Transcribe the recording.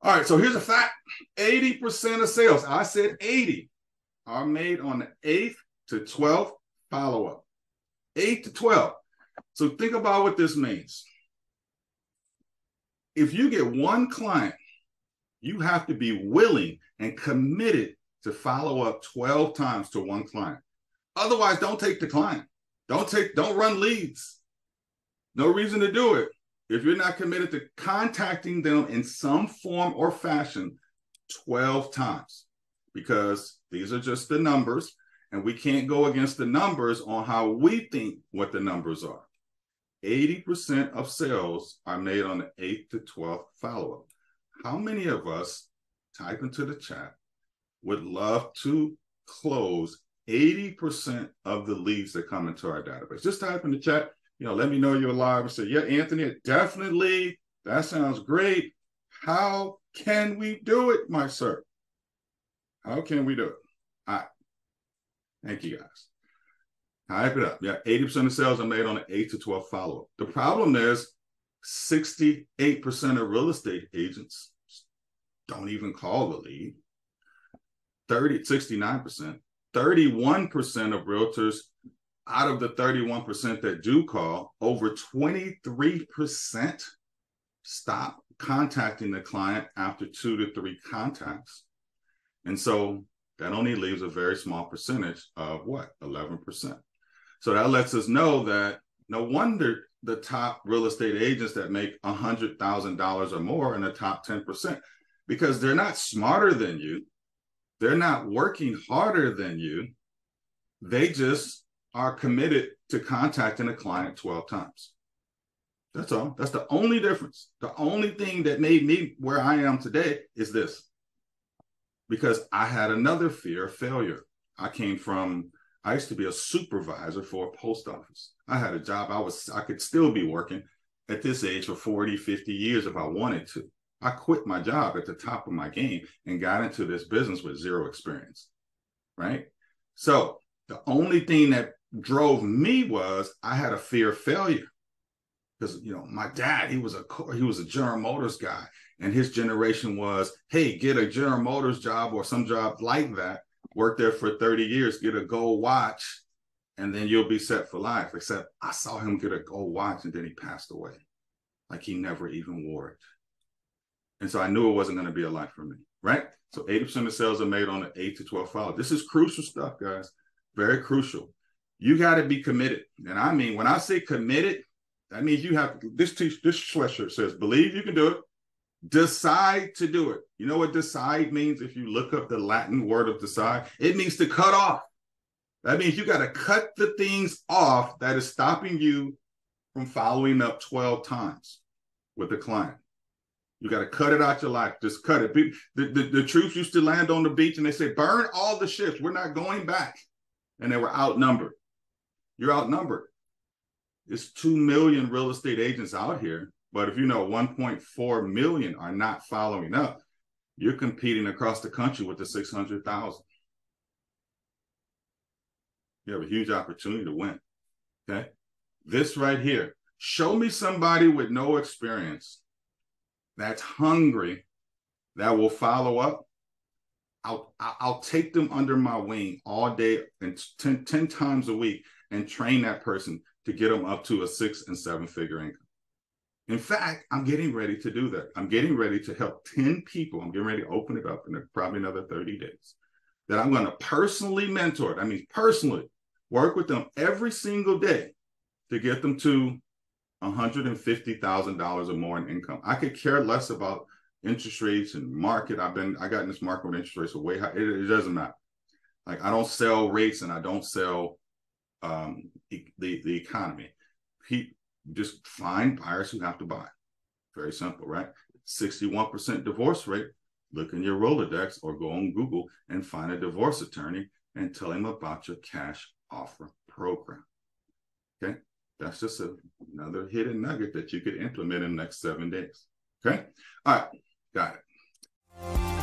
All right, so here's a fact. 80% of sales, I said 80, are made on the 8th to 12th follow-up. 8 to 12. So think about what this means. If you get one client, you have to be willing and committed to follow up 12 times to one client. Otherwise, don't take the client. Don't run leads. No reason to do it if you're not committed to contacting them in some form or fashion 12 times, because these are just the numbers, and we can't go against the numbers on how we think what the numbers are. 80% of sales are made on the 8th to 12th follow-up. How many of us, type into the chat, would love to close 80% of the leads that come into our database? Just type in the chat, let me know you're live and say, yeah, Anthony, definitely. That sounds great. How can we do it, my sir? How can we do it? All right. Thank you, guys. Type it up. Yeah, 80% of sales are made on the 8 to 12 follow-up. The problem is 68% of real estate agents don't even call the lead. 69%. 31% of realtors, out of the 31% that do call, over 23% stop contacting the client after 2 to 3 contacts. And so that only leaves a very small percentage of what? 11%. So that lets us know that no wonder the top real estate agents that make $100,000 or more in the top 10%, because they're not smarter than you. They're not working harder than you. They just are committed to contacting a client 12 times. That's all. That's the only difference. The only thing that made me where I am today is this. Because I had another fear of failure. I used to be a supervisor for a post office. I had a job. I could still be working at this age for 40, 50 years if I wanted to. I quit my job at the top of my game and got into this business with zero experience, right? So the only thing that drove me was I had a fear of failure. Because, my dad, he was a General Motors guy, and his generation was, hey, get a General Motors job or some job like that, work there for 30 years, get a gold watch, and then you'll be set for life. Except I saw him get a gold watch, and then he passed away. Like he never even wore it. And so I knew it wasn't going to be a life for me, right? So 80% of sales are made on the 8 to 12 follow. This is crucial stuff, guys. Very crucial. You got to be committed. And I mean, when I say committed, that means you have, this sweatshirt says, believe you can do it. Decide to do it. You know what decide means? If you look up the Latin word of decide, it means to cut off. That means you got to cut the things off that is stopping you from following up 12 times with a client. You got to cut it out your life. Just cut it. The troops used to land on the beach and they say, burn all the ships. We're not going back. And they were outnumbered. You're outnumbered. There's 2 million real estate agents out here. But if 1.4 million are not following up, you're competing across the country with the 600,000. You have a huge opportunity to win. Okay. This right here. Show me somebody with no experience that's hungry, that will follow up. I'll take them under my wing all day and 10 times a week and train that person to get them up to a 6- and 7-figure income. In fact, I'm getting ready to do that. I'm getting ready to help 10 people. I'm getting ready to open it up in probably another 30 days that I'm going to personally mentor. That means personally work with them every single day to get them to $150,000 or more in income. I could care less about interest rates and market. I got in this market with interest rates are way high. It doesn't matter. Like I don't sell rates and I don't sell the economy. Just find buyers who have to buy. Very simple, right? 61% divorce rate. Look in your Rolodex or go on Google and find a divorce attorney and tell him about your cash offer program. Okay. That's just another hidden nugget that you could implement in the next 7 days. Okay. All right. Got it.